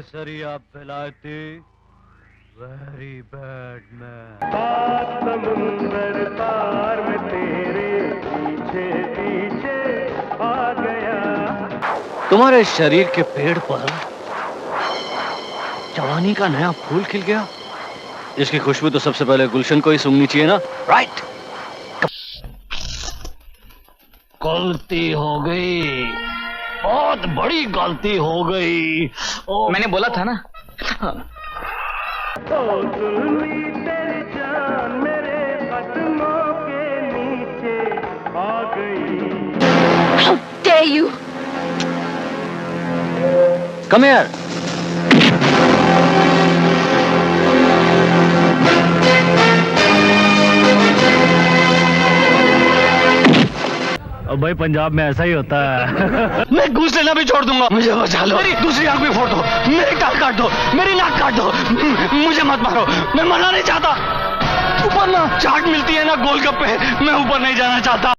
सरिया फैलाती very bad man. समुंदर पार में तेरे पीछे पीछे आ गया। तुम्हारे शरीर के पेड़ पर जवानी का नया फूल खिल गया। इसकी खुशबू तो सबसे पहले गुलशन को ही सूंघनी चाहिए ना, राइट? गलती हो गई, बहुत बड़ी गलती हो गई। मैंने बोला था ना। तो सुनी तेरी जान मेरे कदमों के नीचे आ गई। How dare you! Come here. अब भाई पंजाब में ऐसा ही होता है। मैं घूस लेना भी छोड़ दूंगा, मुझे बचा लो। मेरी दूसरी आंख भी फोड़ दो, मेरी टांग काट दो, मेरी नाक काट दो, मुझे मत मारो, मैं मरना नहीं चाहता। ऊपर ना चाट मिलती है ना गोलगप्पे, मैं ऊपर नहीं जाना चाहता।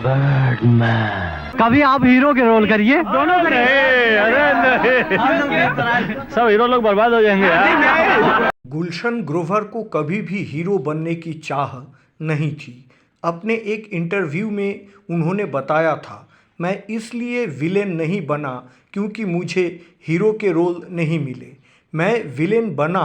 बैडमैन। कभी आप हीरो के रोल करिए। दोनों नहीं, अरे नहीं, सब हीरो लोग बर्बाद हो जाएंगे यार। गुलशन ग्रोवर को कभी भी हीरो बनने की चाह नहीं थी। अपने एक इंटरव्यू में उन्होंने बताया था, मैं इसलिए विलेन नहीं बना क्योंकि मुझे हीरो के रोल नहीं मिले। मैं विलेन बना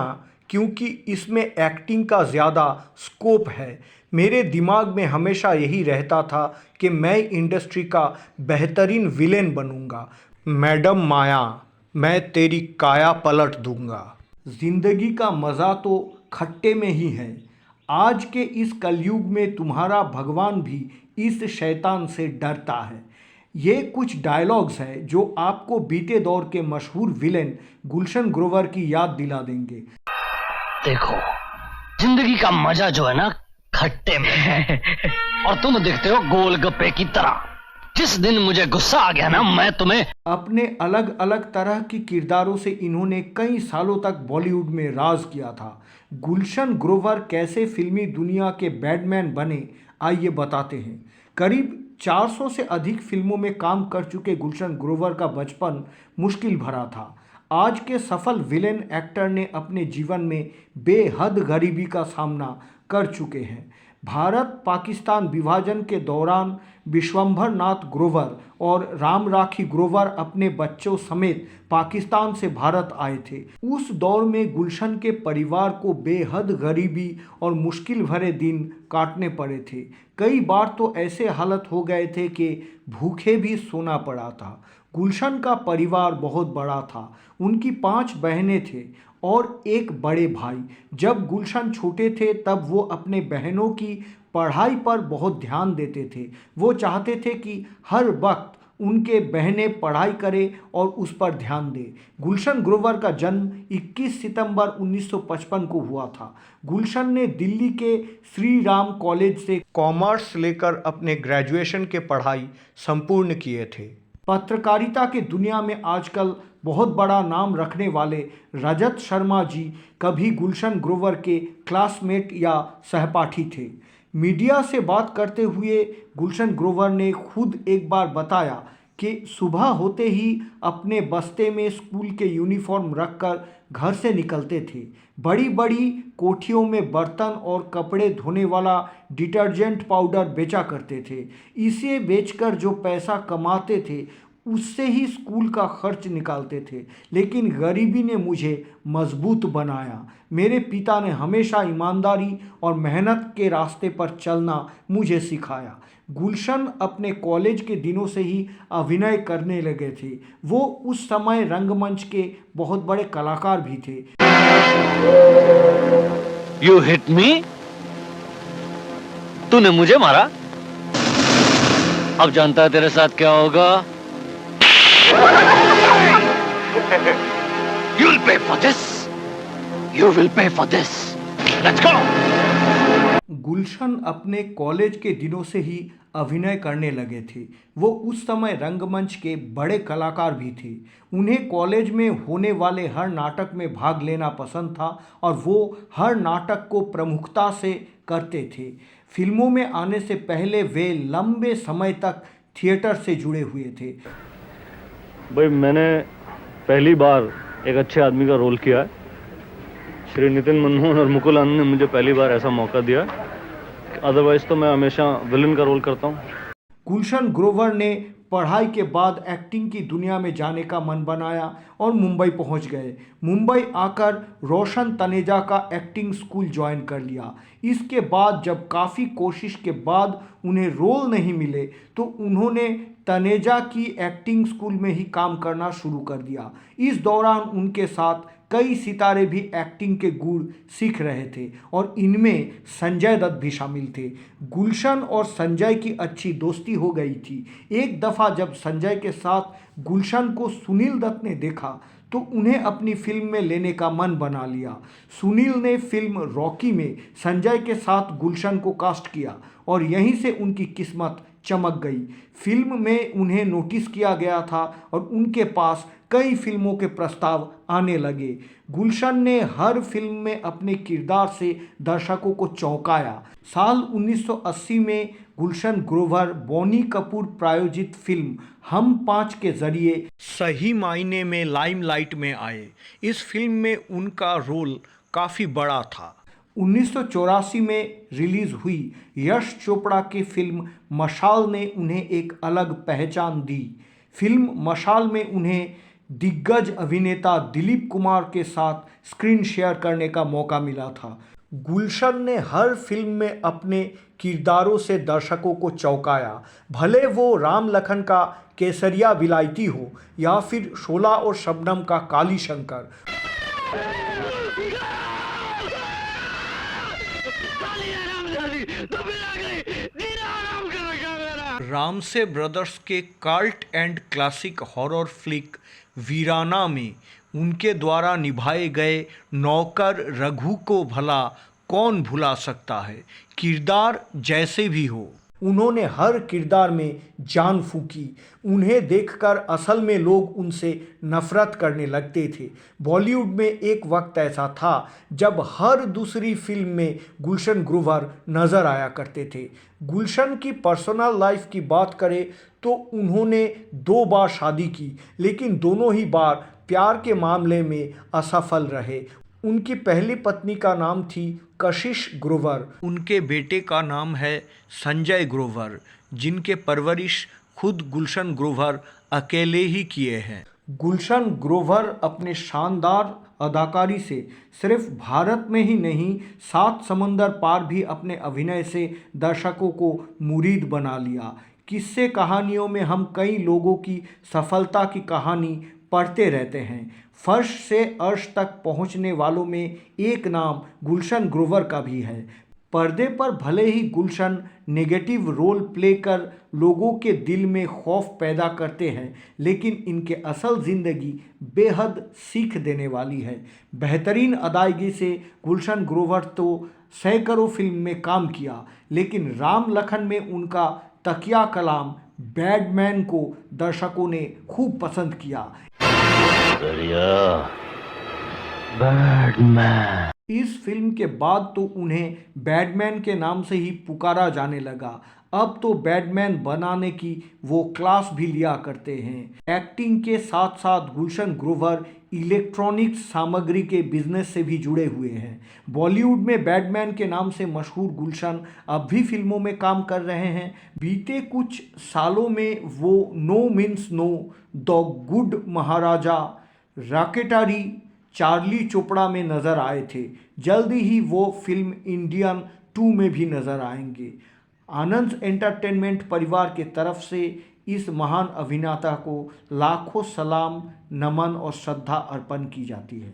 क्योंकि इसमें एक्टिंग का ज़्यादा स्कोप है। मेरे दिमाग में हमेशा यही रहता था कि मैं इंडस्ट्री का बेहतरीन विलेन बनूंगा। मैडम माया, मैं तेरी काया पलट दूंगा। जिंदगी का मज़ा तो खट्टे में ही है। आज के इस कलयुग में तुम्हारा भगवान भी इस शैतान से डरता है। ये कुछ डायलॉग्स हैं जो आपको बीते दौर के मशहूर विलेन गुलशन ग्रोवर की याद दिला देंगे। देखो, जिंदगी का मजा जो है ना खट्टे में है, और तुम दिखते हो गोलगप्पे की तरह। जिस दिन मुझे गुस्सा आ गया ना, मैं तुम्हें। अपने अलग अलग तरह की किरदारों से इन्होंने कई सालों तक बॉलीवुड में राज किया था। गुलशन ग्रोवर कैसे फिल्मी दुनिया के बैडमैन बने, आइए बताते हैं। करीब 400 से अधिक फिल्मों में काम कर चुके गुलशन ग्रोवर का बचपन मुश्किल भरा था। आज के सफल विलेन एक्टर ने अपने जीवन में बेहद गरीबी का सामना कर चुके हैं। भारत पाकिस्तान विभाजन के दौरान विश्वंभर नाथ ग्रोवर और राम राखी ग्रोवर अपने बच्चों समेत पाकिस्तान से भारत आए थे। उस दौर में गुलशन के परिवार को बेहद गरीबी और मुश्किल भरे दिन काटने पड़े थे। कई बार तो ऐसे हालत हो गए थे कि भूखे भी सोना पड़ा था। गुलशन का परिवार बहुत बड़ा था। उनकी 5 बहनें थे और एक बड़े भाई। जब गुलशन छोटे थे तब वो अपने बहनों की पढ़ाई पर बहुत ध्यान देते थे। वो चाहते थे कि हर वक्त उनके बहनें पढ़ाई करें और उस पर ध्यान दें। गुलशन ग्रोवर का जन्म 21 सितंबर 1955 को हुआ था। गुलशन ने दिल्ली के श्री राम कॉलेज से कॉमर्स लेकर अपने ग्रेजुएशन के पढ़ाई संपूर्ण किए थे। पत्रकारिता के दुनिया में आजकल बहुत बड़ा नाम रखने वाले रजत शर्मा जी कभी गुलशन ग्रोवर के क्लासमेट या सहपाठी थे। मीडिया से बात करते हुए गुलशन ग्रोवर ने खुद एक बार बताया कि सुबह होते ही अपने बस्ते में स्कूल के यूनिफॉर्म रखकर घर से निकलते थे। बड़ी बड़ी कोठियों में बर्तन और कपड़े धोने वाला डिटर्जेंट पाउडर बेचा करते थे। इसे बेचकर जो पैसा कमाते थे उससे ही स्कूल का खर्च निकालते थे। लेकिन गरीबी ने मुझे मजबूत बनाया। मेरे पिता ने हमेशा ईमानदारी और मेहनत के रास्ते पर चलना मुझे सिखाया। गुलशन अपने कॉलेज के दिनों से ही अभिनय करने लगे थे। वो उस समय रंगमंच के बहुत बड़े कलाकार भी थे। You hit me? तूने मुझे मारा? अब जानता है तेरे साथ क्या होगा? You'll pay for this. You will pay for this. Let's go. गुलशन अपने कॉलेज के दिनों से ही अभिनय करने लगे थे। वो उस समय रंगमंच के बड़े कलाकार भी थे। उन्हें कॉलेज में होने वाले हर नाटक में भाग लेना पसंद था और वो हर नाटक को प्रमुखता से करते थे। फिल्मों में आने से पहले वे लंबे समय तक थिएटर से जुड़े हुए थे। भाई मैंने पहली बार एक अच्छे आदमी का रोल किया है। श्री नितिन मनमोहन और मुकुल आनंद ने मुझे पहली बार ऐसा मौका दिया, अदरवाइज तो मैं हमेशा विलन का रोल करता हूँ। गुलशन ग्रोवर ने पढ़ाई के बाद एक्टिंग की दुनिया में जाने का मन बनाया और मुंबई पहुंच गए। मुंबई आकर रोशन तनेजा का एक्टिंग स्कूल ज्वाइन कर लिया। इसके बाद जब काफ़ी कोशिश के बाद उन्हें रोल नहीं मिले तो उन्होंने तनेजा की एक्टिंग स्कूल में ही काम करना शुरू कर दिया। इस दौरान उनके साथ कई सितारे भी एक्टिंग के गुर सीख रहे थे और इनमें संजय दत्त भी शामिल थे। गुलशन और संजय की अच्छी दोस्ती हो गई थी। एक दफ़ा जब संजय के साथ गुलशन को सुनील दत्त ने देखा तो उन्हें अपनी फिल्म में लेने का मन बना लिया। सुनील ने फिल्म रॉकी में संजय के साथ गुलशन को कास्ट किया और यहीं से उनकी किस्मत चमक गई। फिल्म में उन्हें नोटिस किया गया था और उनके पास कई फिल्मों के प्रस्ताव आने लगे। गुलशन ने हर फिल्म में अपने किरदार से दर्शकों को चौंकाया। साल 1980 में गुलशन ग्रोवर बॉनी कपूर प्रायोजित फिल्म हम पाँच के जरिए सही मायने में लाइमलाइट में आए। इस फिल्म में उनका रोल काफ़ी बड़ा था। 1984 में रिलीज हुई यश चोपड़ा की फिल्म मशाल ने उन्हें एक अलग पहचान दी। फिल्म मशाल में उन्हें दिग्गज अभिनेता दिलीप कुमार के साथ स्क्रीन शेयर करने का मौका मिला था। गुलशन ने हर फिल्म में अपने किरदारों से दर्शकों को चौंकाया, भले वो राम लखन का केसरिया विलायती हो या फिर शोला और शबनम का काली शंकर। रामसे ब्रदर्स के cult and classic horror flick Veerana में उनके द्वारा निभाए गए नौकर रघु को भला कौन भुला सकता है। किरदार जैसे भी हो उन्होंने हर किरदार में जान फूंकी। उन्हें देखकर असल में लोग उनसे नफरत करने लगते थे। बॉलीवुड में एक वक्त ऐसा था जब हर दूसरी फिल्म में गुलशन ग्रोवर नज़र आया करते थे। गुलशन की पर्सनल लाइफ की बात करें तो उन्होंने 2 बार शादी की, लेकिन दोनों ही बार प्यार के मामले में असफल रहे। उनकी पहली पत्नी का नाम थी कशिश ग्रोवर। उनके बेटे का नाम है संजय ग्रोवर, जिनके परवरिश खुद गुलशन ग्रोवर अकेले ही किए हैं। गुलशन ग्रोवर अपने शानदार अदाकारी से सिर्फ भारत में ही नहीं 7 समंदर पार भी अपने अभिनय से दर्शकों को मुरीद बना लिया। किस्से कहानियों में हम कई लोगों की सफलता की कहानी पढ़ते रहते हैं। फर्श से अर्श तक पहुंचने वालों में एक नाम गुलशन ग्रोवर का भी है। पर्दे पर भले ही गुलशन नेगेटिव रोल प्ले कर लोगों के दिल में खौफ पैदा करते हैं, लेकिन इनके असल ज़िंदगी बेहद सीख देने वाली है। बेहतरीन अदायगी से गुलशन ग्रोवर तो सैकड़ों फिल्म में काम किया, लेकिन राम लखन में उनका तकिया कलाम बैडमैन को दर्शकों ने खूब पसंद किया। बैडमैन। इस फिल्म के बाद तो उन्हें बैडमैन के नाम से ही पुकारा जाने लगा। अब तो बैडमैन बनाने की वो क्लास भी लिया करते हैं। एक्टिंग के साथ साथ गुलशन ग्रोवर इलेक्ट्रॉनिक्स सामग्री के बिजनेस से भी जुड़े हुए हैं। बॉलीवुड में बैडमैन के नाम से मशहूर गुलशन अब भी फिल्मों में काम कर रहे हैं। बीते कुछ सालों में वो no means no, the good Maharaja, rocketry, Charlie Chopra में नज़र आए थे। जल्दी ही वो फिल्म इंडियन 2 में भी नज़र आएंगे। आनंद एंटरटेनमेंट परिवार के तरफ से इस महान अभिनेता को लाखों सलाम, नमन और श्रद्धा अर्पण की जाती है।